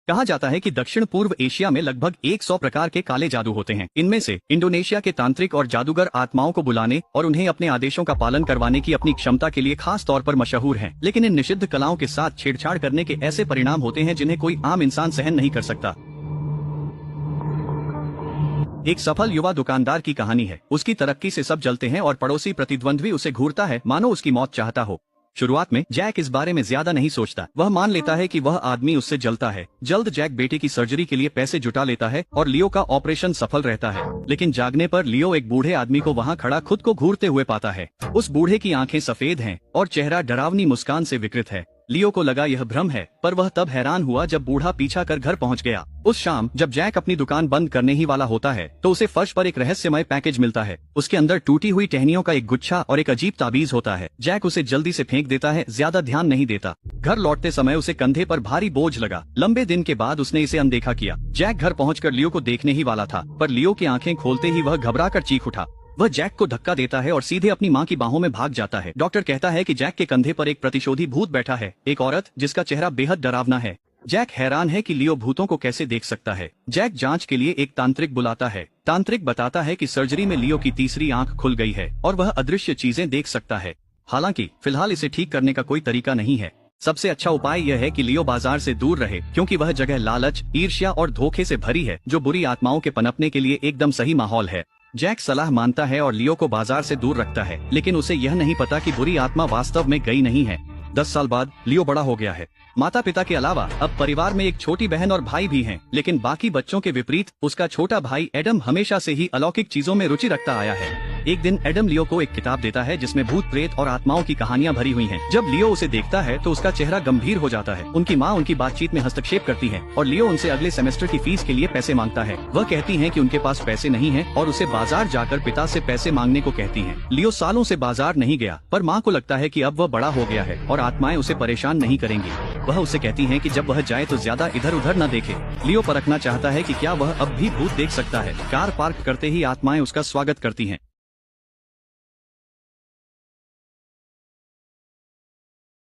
कहा जाता है कि दक्षिण पूर्व एशिया में लगभग 100 प्रकार के काले जादू होते हैं। इनमें से इंडोनेशिया के तांत्रिक और जादूगर आत्माओं को बुलाने और उन्हें अपने आदेशों का पालन करवाने की अपनी क्षमता के लिए खास तौर पर मशहूर हैं। लेकिन इन निषिद्ध कलाओं के साथ छेड़छाड़ करने के ऐसे परिणाम होते हैं जिन्हें कोई आम इंसान सहन नहीं कर सकता। एक सफल युवा दुकानदार की कहानी है। उसकी तरक्की से सब जलते हैं और पड़ोसी प्रतिद्वंद्वी उसे घूरता है मानो उसकी मौत चाहता हो। शुरुआत में जैक इस बारे में ज्यादा नहीं सोचता। वह मान लेता है कि वह आदमी उससे जलता है। जल्द जैक बेटे की सर्जरी के लिए पैसे जुटा लेता है और लियो का ऑपरेशन सफल रहता है। लेकिन जागने पर लियो एक बूढ़े आदमी को वहां खड़ा खुद को घूरते हुए पाता है। उस बूढ़े की आंखें सफेद हैं और चेहरा डरावनी मुस्कान से विकृत है। लियो को लगा यह भ्रम है, पर वह तब हैरान हुआ जब बूढ़ा पीछा कर घर पहुंच गया। उस शाम जब जैक अपनी दुकान बंद करने ही वाला होता है तो उसे फर्श पर एक रहस्यमय पैकेज मिलता है। उसके अंदर टूटी हुई टहनियों का एक गुच्छा और एक अजीब ताबीज होता है। जैक उसे जल्दी से फेंक देता है, ज्यादा ध्यान नहीं देता। घर लौटते समय उसे कंधे पर भारी बोझ लगा। लंबे दिन के बाद उसने इसे अनदेखा किया। जैक घर पहुंचकर लियो को देखने ही वाला था, पर लियो की आंखें खोलते ही वह घबरा कर चीख उठा। वह जैक को धक्का देता है और सीधे अपनी मां की बाहों में भाग जाता है। डॉक्टर कहता है कि जैक के कंधे पर एक प्रतिशोधी भूत बैठा है, एक औरत जिसका चेहरा बेहद डरावना है। जैक हैरान है कि लियो भूतों को कैसे देख सकता है। जैक जांच के लिए एक तांत्रिक बुलाता है। तांत्रिक बताता है कि सर्जरी में लियो की तीसरी आंख खुल गई है और वह अदृश्य चीजें देख सकता है। हालांकि फिलहाल इसे ठीक करने का कोई तरीका नहीं है। सबसे अच्छा उपाय यह है कि लियो बाजार से दूर रहे, क्योंकि वह जगह लालच, ईर्ष्या और धोखे से भरी है, जो बुरी आत्माओं के पनपने के लिए एकदम सही माहौल है। जैक सलाह मानता है और लियो को बाजार से दूर रखता है, लेकिन उसे यह नहीं पता कि बुरी आत्मा वास्तव में गई नहीं है। 10 साल बाद लियो बड़ा हो गया है। माता पिता के अलावा अब परिवार में एक छोटी बहन और भाई भी हैं, लेकिन बाकी बच्चों के विपरीत उसका छोटा भाई एडम हमेशा से ही अलौकिक चीजों में रुचि रखता आया है। एक दिन एडम लियो को एक किताब देता है जिसमें भूत प्रेत और आत्माओं की कहानियां भरी हुई हैं। जब लियो उसे देखता है तो उसका चेहरा गंभीर हो जाता है। उनकी माँ उनकी बातचीत में हस्तक्षेप करती है और लियो उनसे अगले सेमेस्टर की फीस के लिए पैसे मांगता है। वह कहती हैं कि उनके पास पैसे नहीं हैं और उसे बाजार जाकर पिता से पैसे मांगने को कहती हैं। लियो सालों से बाजार नहीं गया, पर माँ को लगता है कि अब वह बड़ा हो गया है और आत्माएं उसे परेशान नहीं करेंगी। वह उसे कहती हैं कि जब वह जाए तो ज्यादा इधर उधर न देखे। लियो परखना चाहता है कि क्या वह अब भी भूत देख सकता है। कार पार्क करते ही आत्माएं उसका स्वागत करती हैं।